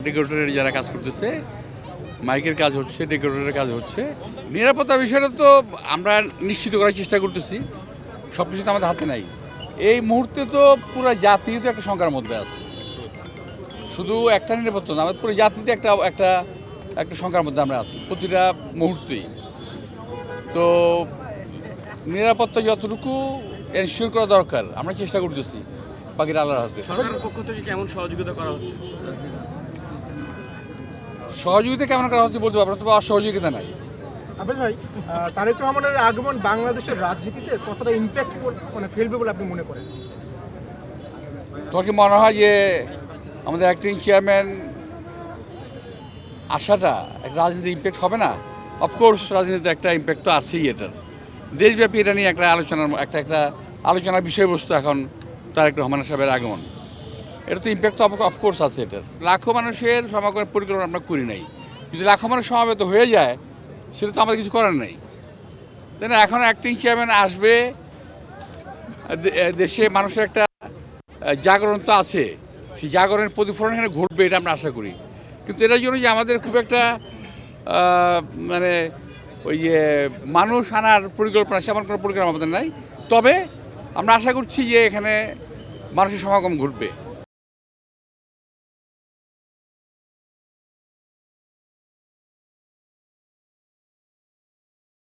ডেকোরেটরের যারা কাজ করতেছে, মাইকের কাজ হচ্ছে, ডেকোরেটরের কাজ হচ্ছে। নিরাপত্তার বিষয়টা তো আমরা নিশ্চিত করার চেষ্টা করতেছি, সব কিছু তো আমাদের হাতে নাই। এই মুহূর্তে তো পুরো জাতি তো একটা শঙ্কার মধ্যে আছে, শুধু একটা নিরাপত্তা না, আমাদের পুরো জাতিতে একটা একটা একটা শঙ্কার মধ্যে আমরা আছি প্রতিটা মুহূর্তেই। তো নিরাপত্তা যতটুকু এনশিওর করা দরকার আমরা চেষ্টা করতেছি, বাকিটা আল্লাহর হাতে। সরকারের পক্ষ থেকে কেমন সহযোগিতা করা হচ্ছে? সহযোগিতা কেমন করা হচ্ছে বলতে পারবো না, তবে অসহযোগিতা নাই। আবেদ ভাই, তারেক রহমানের আগমন বাংলাদেশের রাজনীতিতে কতটা ইম্প্যাক্ট ফেলবে বলে আপনি মনে করেন? তোমার কি মনে হয় যে আমাদের অ্যাক্টিং চেয়ারম্যান আসাটা একটা রাজনীতি ইম্প্যাক্ট হবে না? অফকোর্স রাজনীতিতে একটা ইম্প্যাক্ট তো আছেই। এটার দেশব্যাপী এটা নিয়ে একটা আলোচনার বিষয়বস্তু এখন তারেক রহমান সাহেবের আগমন। এটা তো ইম্প্যাক্ট তো অফকোর্স আছে। এটার লাখো মানুষের সমাগমের পরিকল্পনা আমরা করি নাই। যদি লাখো মানুষ সমাবেত হয়ে যায় সেটা তো আমাদের কিছু করার নেই, তাই না? এখন অ্যাক্টিং চেয়ারম্যান আসবে, দেশে মানুষের একটা জাগরণ তো আছে, সেই জাগরণের প্রতিফলন এখানে ঘটবে এটা আমরা আশা করি। কিন্তু এটার জন্য যে আমাদের খুব একটা মানে ওই যে মানুষ আনার পরিকল্পনা, সেমন কোনো পরিকল্পনা আমাদের নাই। তবে আমরা আশা করছি যে এখানে মানুষের সমাগম ঘটবে।